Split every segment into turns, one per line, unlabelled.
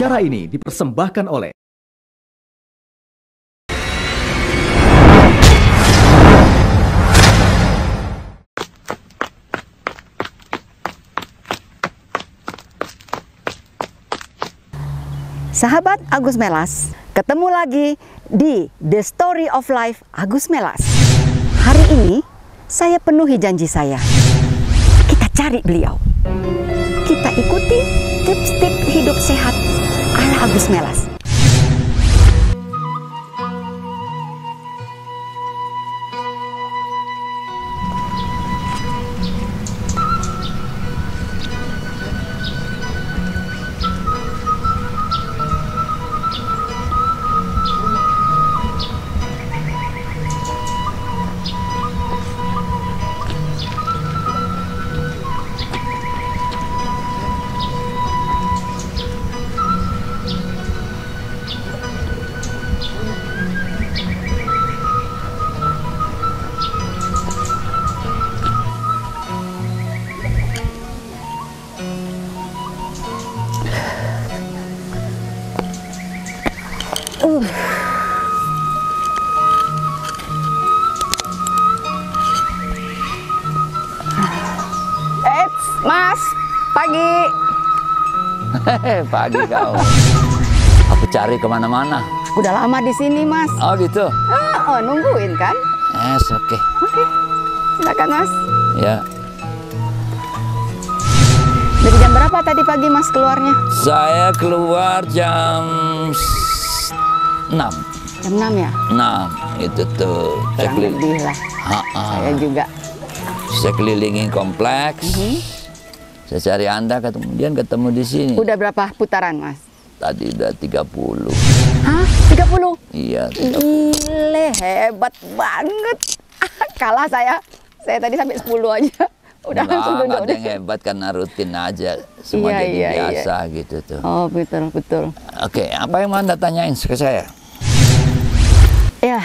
Acara ini dipersembahkan oleh
Sahabat Agus Melas, ketemu lagi di The Story of Life Agus Melas. Hari ini saya penuhi janji saya. Kita cari beliau. Kita ikuti tips-tips hidup sehat ala Agus Melas. Mas, pagi.
Pagi kau. Aku cari kemana-mana.
Udah lama di sini, Mas.
Oh gitu.
Nungguin kan?
Oke.
Oke, silakan Mas.
Ya.
Dari jam berapa tadi pagi Mas keluarnya?
Saya keluar jam 6.
Jam 6 ya?
6 itu tuh.
Kurang lebih lah. Saya juga.
Saya kelilingi kompleks. Saya cari Anda, kemudian ketemu di sini.
Udah berapa putaran, Mas?
Tadi udah 30.
Hah? 30?
Iya. 30.
Gile, hebat banget. Kalah saya. Saya tadi sampai 10 aja. Udah langsung duduk.
Ada yang hebat karena rutin aja. Semua jadi biasa gitu tuh.
Oh, betul.
Oke, apa yang mau Anda tanyain ke saya?
Ya,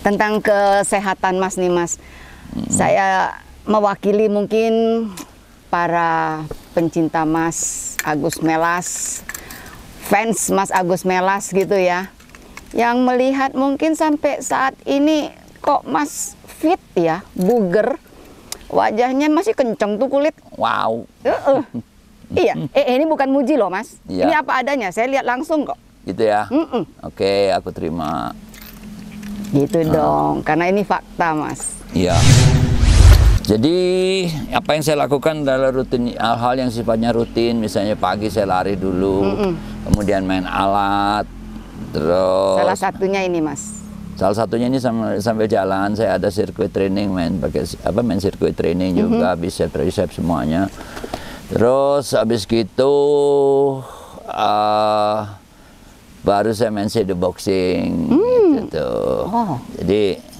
tentang kesehatan Mas nih, Mas. Saya mewakili mungkin para pencinta Mas Agus Melas, fans Mas Agus Melas gitu ya, yang melihat mungkin sampai saat ini kok Mas fit ya, buger, wajahnya masih kenceng tuh kulit.
Wow.
Iya, ini bukan muji loh Mas,
iya.
Ini apa adanya, saya lihat langsung kok.
Gitu ya? Oke, aku terima.
Gitu dong, karena ini fakta Mas.
Iya. Jadi apa yang saya lakukan adalah rutin, hal-hal yang sifatnya rutin. Misalnya pagi saya lari dulu, kemudian main alat, terus
salah satunya ini Mas.
Salah satunya ini sambil jalan saya ada sirkuit training, main sirkuit training juga, bicep tricep semuanya. Terus habis gitu baru saya main shadow boxing gitu. Jadi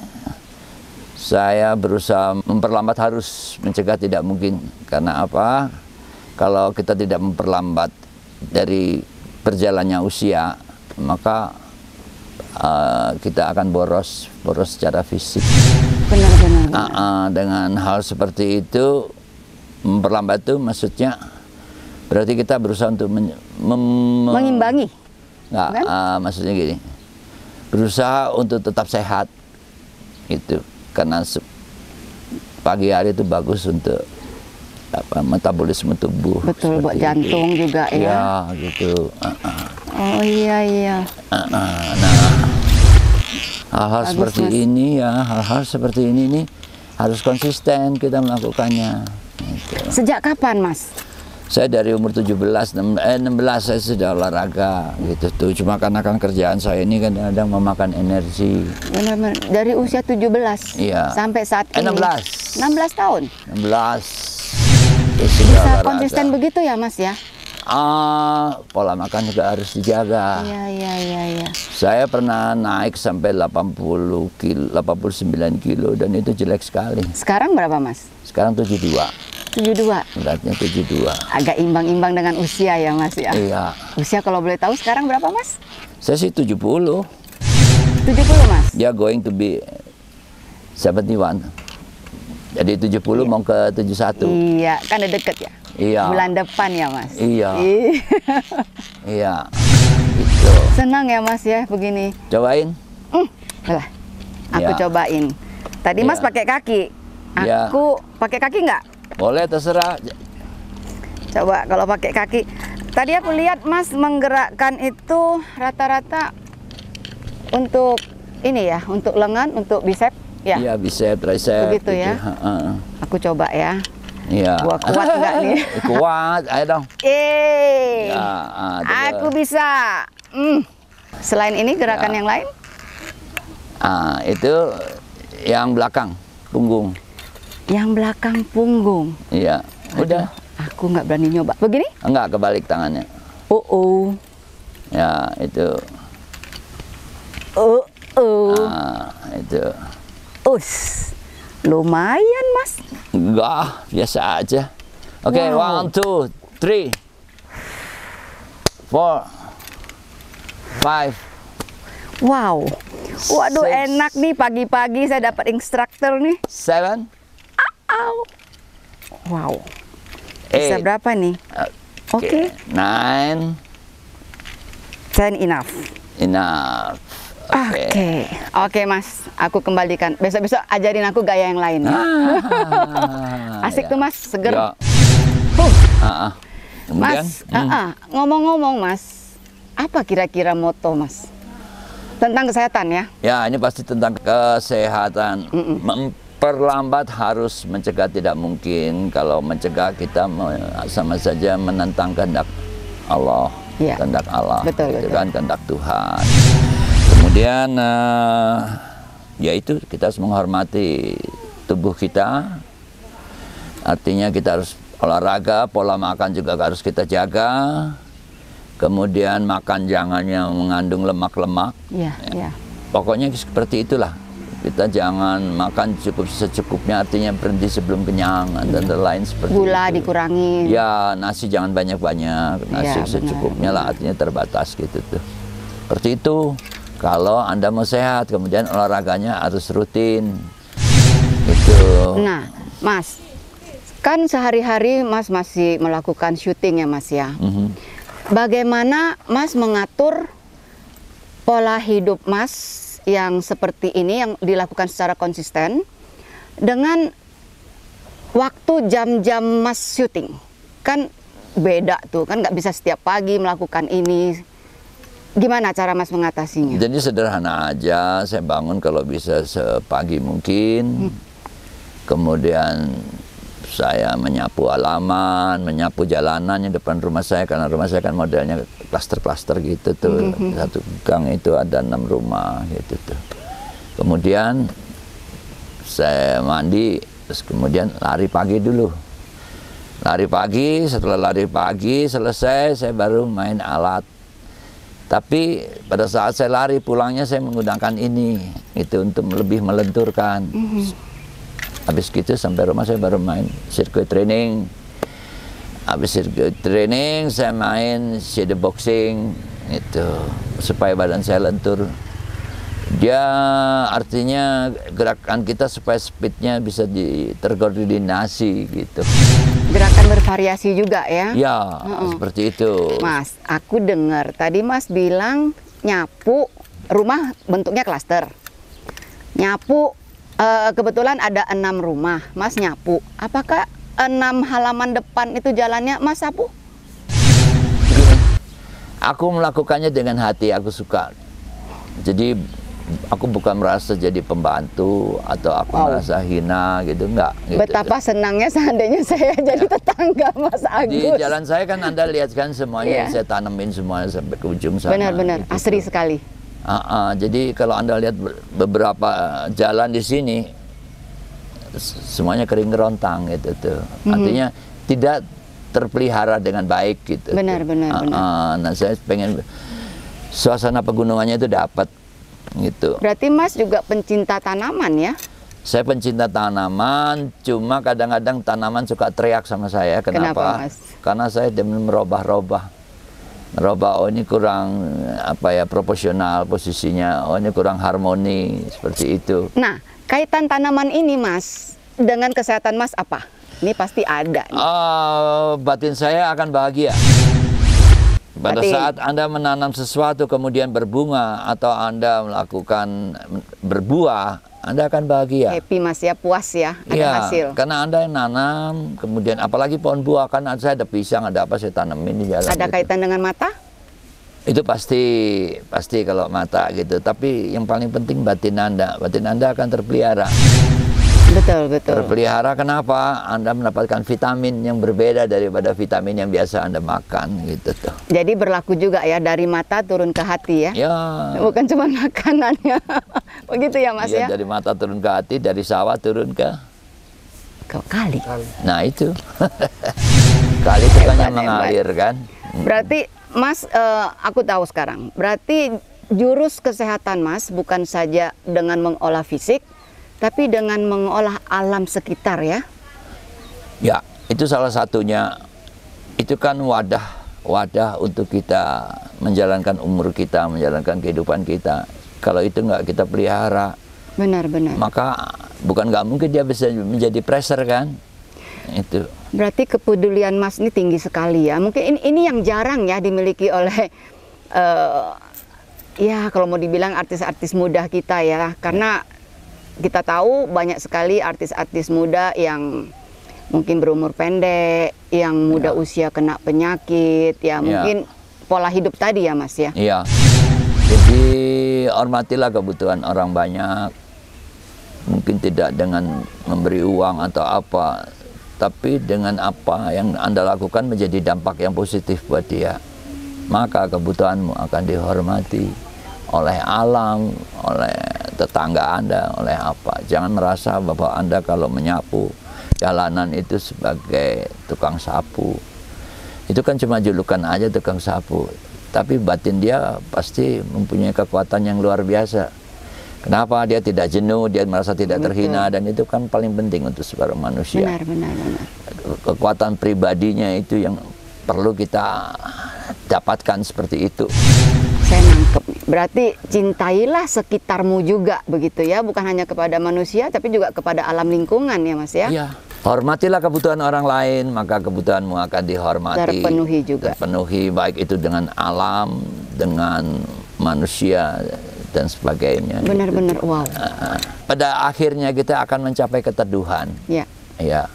saya berusaha memperlambat, harus mencegah tidak mungkin. Karena apa? Kalau kita tidak memperlambat dari berjalannya usia, maka kita akan boros secara fisik.
Benar.
Dengan hal seperti itu, memperlambat itu maksudnya berarti kita berusaha untuk
mengimbangi.
Nggak, kan? Maksudnya gini, berusaha untuk tetap sehat, gitu. Karena pagi hari itu bagus untuk metabolisme tubuh.
Betul, buat jantung itu juga ya.
Iya, gitu.
Oh iya.
Nah, hal-hal seperti ini ya, hal-hal seperti ini nih harus konsisten kita melakukannya. Gitu.
Sejak kapan, Mas?
Saya dari umur 16 saya sudah olahraga gitu tuh. Cuma karena kan kerjaan saya ini kadang memakan energi.
Benar-benar. Dari usia 17 sampai saat ini. 16 tahun.
16.
Bisa konsisten begitu ya, Mas ya?
Pola makan juga harus dijaga.
Iya.
Saya pernah naik sampai 89 kilo dan itu jelek sekali.
Sekarang berapa, Mas?
Sekarang 72.
72.
Beratnya 72.
Agak imbang-imbang dengan usia ya, Mas ya?
Iya.
Usia kalau boleh tahu sekarang berapa, Mas?
Saya sih 70.
70, Mas?
Ya, going to be 71. Jadi 70 mau ke 71.
Iya, kan udah deket ya?
Iya.
Bulan depan ya, Mas?
Iya. Iya.
Senang ya Mas ya begini.
Cobain.
Lah, aku
Ya.
cobain. Tadi Mas
Ya.
pakai kaki.
Ya.
Aku pakai kaki nggak?
Boleh, terserah.
Coba kalau pakai kaki. Tadi aku lihat Mas menggerakkan itu rata-rata untuk ini ya, untuk lengan, untuk bicep ya.
Iya, bicep, tricep.
Begitu ya. Aku coba ya.
Iya.
Gua kuat nggak nih?
Kuat, ayo dong. Ya,
Aku bisa. Selain ini gerakan
Ya.
yang lain?
Itu yang belakang, punggung.
Yang belakang punggung.
Iya, udah.
Aku nggak berani nyoba. Begini?
Enggak, kebalik tangannya.
Oh.
Ya, itu. Itu.
Lumayan Mas.
Enggak, biasa aja. Oke,
Wow.
1, 2, 3, 4, 5.
Wow. Waduh,
6,
enak nih pagi-pagi saya dapat instruktur nih.
7,
Wow. Bisa
8,
berapa nih? Oke.
9,
10 enough.
enough.
Oke Mas, aku kembalikan. Besok-besok ajarin aku gaya yang lain ya. Asik
Ya.
tuh Mas, seger.
Ya. Kemudian,
Mas, ngomong-ngomong Mas, apa kira-kira moto Mas? Tentang kesehatan ya?
ya ini pasti tentang kesehatan. Memperlambat harus mencegah tidak mungkin. Kalau mencegah kita sama saja menentang kehendak Allah.
Iya.
Kehendak Allah.
Betul,
Itu
betul.
kan kehendak Tuhan. Kemudian ya itu kita harus menghormati tubuh kita. Artinya kita harus olahraga, pola makan juga harus kita jaga. Kemudian makan jangan yang mengandung lemak-lemak.
Iya, iya.
Pokoknya seperti itulah. Kita jangan makan cukup secukupnya, artinya berhenti sebelum kenyang dan lain seperti
Gula
itu.
dikurangi.
Ya, nasi jangan banyak-banyak, nasi
Ya,
secukupnya lah, artinya terbatas gitu tuh. Seperti itu. Kalau Anda mau sehat, kemudian olahraganya harus rutin. Gitu.
Nah, Mas, kan sehari-hari Mas masih melakukan syuting ya Mas ya. Bagaimana Mas mengatur pola hidup Mas yang seperti ini yang dilakukan secara konsisten dengan waktu jam-jam Mas syuting? Kan beda tuh, kan nggak bisa setiap pagi melakukan ini. Gimana cara Mas mengatasinya?
Jadi sederhana aja, saya bangun kalau bisa sepagi mungkin. Kemudian saya menyapu halaman, menyapu jalanan yang depan rumah saya, karena rumah saya kan modelnya klaster-klaster gitu tuh. Satu gang itu ada 6 rumah gitu tuh. Kemudian saya mandi, terus kemudian lari pagi dulu. Lari pagi, setelah lari pagi selesai saya baru main alat. Tapi pada saat saya lari pulangnya saya menggunakan ini, itu untuk lebih melenturkan. Habis gitu sampai rumah saya baru main sirkuit training. Habis sirkuit training saya main shadow boxing itu supaya badan saya lentur. Dia artinya gerakan kita supaya speednya bisa terkoordinasi gitu.
Gerakan bervariasi juga ya?
Ya, seperti itu.
Mas, aku dengar tadi Mas bilang nyapu rumah bentuknya klaster. Nyapu kebetulan ada 6 rumah, Mas nyapu. Apakah 6 halaman depan itu jalannya Mas sapu?
Aku melakukannya dengan hati, aku suka. Jadi aku bukan merasa jadi pembantu atau aku merasa hina gitu, enggak. Gitu.
Betapa senangnya seandainya saya jadi tetangga Mas Agus.
Di jalan saya kan Anda lihat kan semuanya saya tanemin semuanya sampai ke ujung sana.
Benar-benar,
gitu.
asri sekali.
Jadi kalau Anda lihat beberapa jalan di sini semuanya kering kerontang gitu tuh. Artinya tidak terpelihara dengan baik gitu.
Benar.
Nah, saya pengen suasana pegunungannya itu dapat gitu.
Berarti Mas juga pencinta tanaman ya?
Saya pencinta tanaman, cuma kadang-kadang tanaman suka teriak sama saya.
Kenapa, Mas?
Karena saya demen merubah-rubah. Oh ini kurang proporsional posisinya, oh ini kurang harmoni, seperti itu.
Nah, kaitan tanaman ini Mas dengan kesehatan Mas apa? Ini pasti ada nih.
Batin saya akan bahagia. Pada
Berarti-
saat Anda menanam sesuatu kemudian berbunga atau Anda melakukan berbuah, Anda akan bahagia.
Happy Mas ya, puas ya, ada
Iya,
hasil.
karena Anda yang nanam, kemudian apalagi pohon buah, kan saya ada pisang, ada apa, saya tanemin di jalan.
Ada
gitu.
kaitan dengan mata?
Itu pasti kalau mata gitu. Tapi yang paling penting batin Anda akan terpelihara.
Betul, betul.
Terpelihara kenapa? Anda mendapatkan vitamin yang berbeda daripada vitamin yang biasa Anda makan gitu tuh.
Jadi berlaku juga ya, dari mata turun ke hati ya.
Ya.
Bukan cuma makanannya. Begitu ya Mas
Iya,
ya?
dari mata turun ke hati, dari sawah turun ke
Ke kali.
nah itu. Kali itu kan yang
Hebat,
mengalir kan.
Berarti Mas, aku tahu sekarang. Berarti jurus kesehatan Mas bukan saja dengan mengolah fisik, tapi dengan mengolah alam sekitar ya.
Ya, itu salah satunya. Itu kan wadah untuk kita menjalankan umur kita, menjalankan kehidupan kita. Kalau itu nggak kita pelihara,
Benar-benar.
maka bukan nggak mungkin dia bisa menjadi pressure kan. Itu.
Berarti kepedulian Mas ini tinggi sekali ya. Mungkin ini yang jarang ya dimiliki oleh ya kalau mau dibilang artis-artis muda kita ya. Karena kita tahu banyak sekali artis-artis muda yang mungkin berumur pendek, yang muda usia kena penyakit, ya mungkin pola hidup tadi ya Mas ya.
Iya. Jadi hormatilah kebutuhan orang banyak. Mungkin tidak dengan memberi uang atau apa, tapi dengan apa yang Anda lakukan menjadi dampak yang positif buat dia. Maka kebutuhanmu akan dihormati oleh alam, oleh tetangga Anda, oleh apa. Jangan merasa bahwa Anda kalau menyapu jalanan itu sebagai tukang sapu. Itu kan cuma julukan aja tukang sapu. Tapi batin dia pasti mempunyai kekuatan yang luar biasa. Kenapa? Dia tidak jenuh, dia merasa tidak terhina, dan itu kan paling penting untuk seorang manusia.
Benar.
Kekuatan pribadinya itu yang perlu kita dapatkan seperti itu.
Saya nangkep. Berarti cintailah sekitarmu juga begitu ya, bukan hanya kepada manusia tapi juga kepada alam lingkungan ya Mas ya.
Iya. Hormatilah kebutuhan orang lain, maka kebutuhanmu akan dihormati.
Terpenuhi juga.
Terpenuhi, baik itu dengan alam, dengan manusia, dan sebagainya.
Benar-benar wow.
Pada akhirnya kita akan mencapai keteduhan.
Ya.
Ya.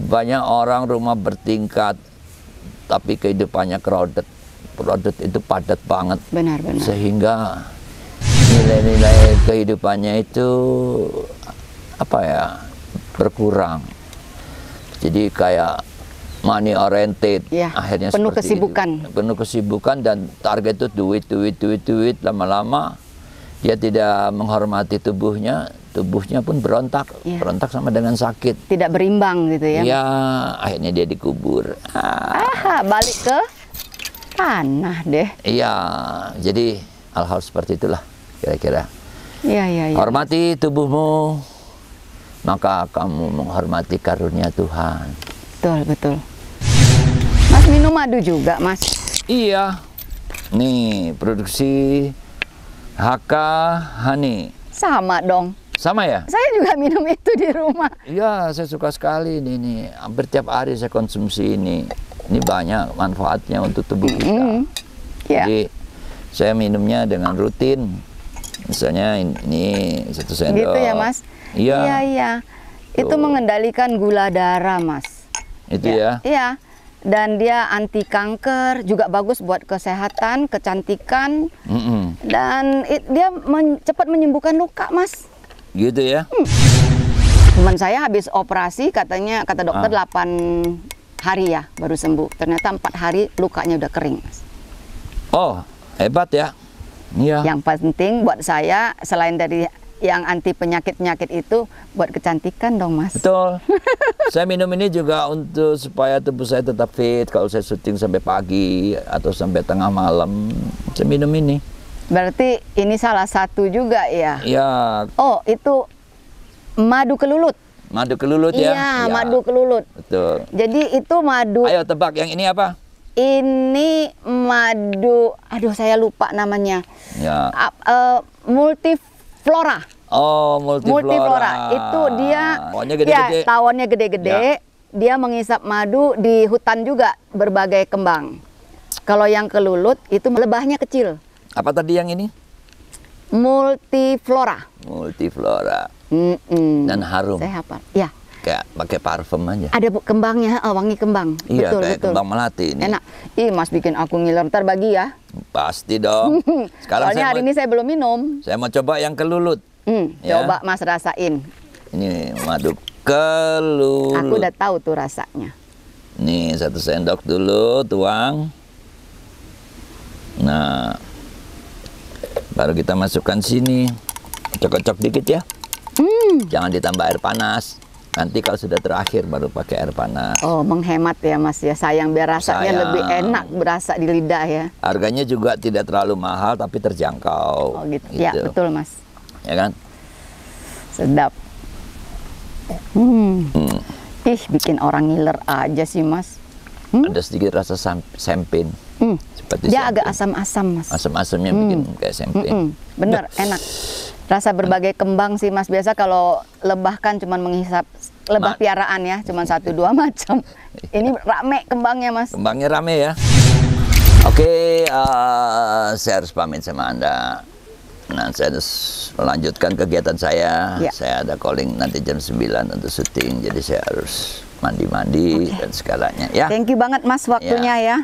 Banyak orang rumah bertingkat, tapi kehidupannya crowded. Crowded itu padat banget.
Benar-benar.
Sehingga nilai-nilai kehidupannya itu apa ya, berkurang. Jadi kayak money oriented,
Ya,
akhirnya
penuh
seperti
kesibukan.
itu. Penuh kesibukan dan target itu duit. Lama-lama dia tidak menghormati tubuhnya pun berontak.
Ya.
Berontak sama dengan sakit.
Tidak berimbang gitu ya.
Ya, akhirnya dia dikubur.
Balik ke tanah deh.
Iya, jadi hal-hal seperti itulah kira-kira.
Iya.
Hormati tubuhmu, maka kamu menghormati karunia Tuhan.
Betul. Mas minum madu juga, Mas?
Iya. Nih, produksi HK Honey.
Sama dong.
Sama ya?
Saya juga minum itu di rumah.
Iya, saya suka sekali ini. Hampir tiap hari saya konsumsi ini. Ini banyak manfaatnya untuk tubuh kita.
Ya.
Jadi, saya minumnya dengan rutin. Misalnya ini 1 sendok.
Gitu ya, Mas?
Iya.
Iya. Itu mengendalikan gula darah, Mas.
Itu ya?
Iya. Dan dia anti kanker, juga bagus buat kesehatan, kecantikan. Dan dia cepat menyembuhkan luka, Mas.
Gitu ya?
Teman saya habis operasi, katanya kata dokter 8 hari ya baru sembuh. Ternyata 4 hari lukanya udah kering, Mas.
Oh, hebat ya? Iya.
Yang penting buat saya selain dari yang anti penyakit-penyakit itu buat kecantikan dong, Mas.
Betul. Saya minum ini juga untuk supaya tubuh saya tetap fit. Kalau saya syuting sampai pagi atau sampai tengah malam, saya minum ini.
Berarti ini salah satu juga ya?
Iya.
Oh, itu madu kelulut.
Madu kelulut ya?
Iya, madu kelulut.
Betul.
Jadi itu madu.
Ayo tebak, yang ini apa?
Ini madu, aduh saya lupa namanya.
Ya.
Multiflora.
Oh, multiflora.
Itu dia
Tawonnya gede-gede.
Ya, tawonnya gede-gede.
Ya.
dia mengisap madu di hutan juga, berbagai kembang. Kalau yang kelulut itu lebahnya kecil.
Apa tadi yang ini?
Multiflora.
Multiflora. Dan harum.
Saya hafal. Ya.
Kayak pakai parfum aja.
Ada kembangnya, wangi kembang.
Iya,
betul,
kayak
betul.
kembang melati ini.
Enak. Ih, Mas bikin aku ngiler, ntar bagi ya.
Pasti dong. Sekarang
Soalnya hari ini saya belum minum.
saya mau coba yang kelulut. Ya.
Coba Mas rasain.
Ini madu kelulut.
Aku udah tahu tuh rasanya.
Nih 1 sendok dulu, tuang. Nah, baru kita masukkan sini. Cocok dikit ya. Jangan ditambah air panas. Nanti kalau sudah terakhir baru pakai air panas.
Oh, menghemat ya Mas ya. Sayang biar rasanya
Sayang.
lebih enak berasa di lidah ya.
Harganya juga tidak terlalu mahal tapi terjangkau.
Oh gitu. Ya, betul Mas.
Ya kan?
Sedap. Ih, bikin orang ngiler aja sih Mas.
Ada sedikit rasa sempin. Seperti
Dia
sempin.
agak asam-asam Mas.
Asam-asamnya bikin kayak sempin.
Bener, enak. Rasa berbagai kembang sih Mas. Biasa kalau lebah kan cuma menghisap lebah piaraan ya, cuma 1-2 macam. Ini rame kembangnya Mas.
Kembangnya rame ya. Oke, saya harus pamit sama Anda. Nah, saya harus melanjutkan kegiatan saya.
Ya.
Saya ada calling nanti jam 9 untuk syuting. Jadi saya harus mandi-mandi dan segalanya ya.
Thank you banget Mas waktunya ya.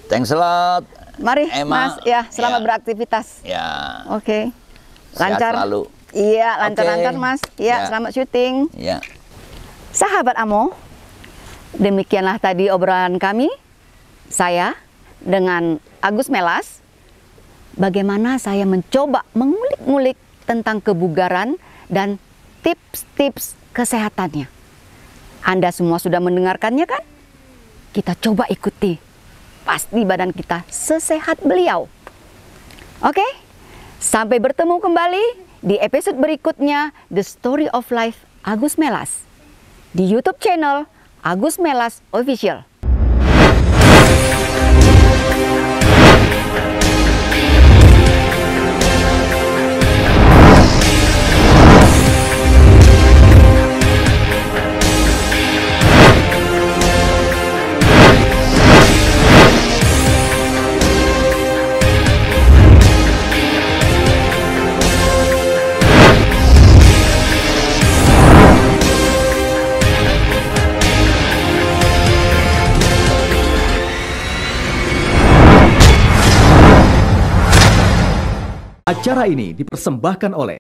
Thanks a lot.
Mari
Emma.
Mas, ya selamat beraktivitas.
Ya.
Oke.
Sehat
Lancar.
selalu.
Iya, lancar-lancar
Oke.
Mas. Iya,
Ya.
selamat syuting.
Ya.
Sahabat Amo, demikianlah tadi obrolan kami. Saya dengan Agus Melas. Bagaimana saya mencoba mengulik-ngulik tentang kebugaran dan tips-tips kesehatannya. Anda semua sudah mendengarkannya kan? Kita coba ikuti. Pasti badan kita sesehat beliau. Oke? Sampai bertemu kembali di episode berikutnya The Story of Life Agus Melas di YouTube channel Agus Melas Official.
Acara ini dipersembahkan oleh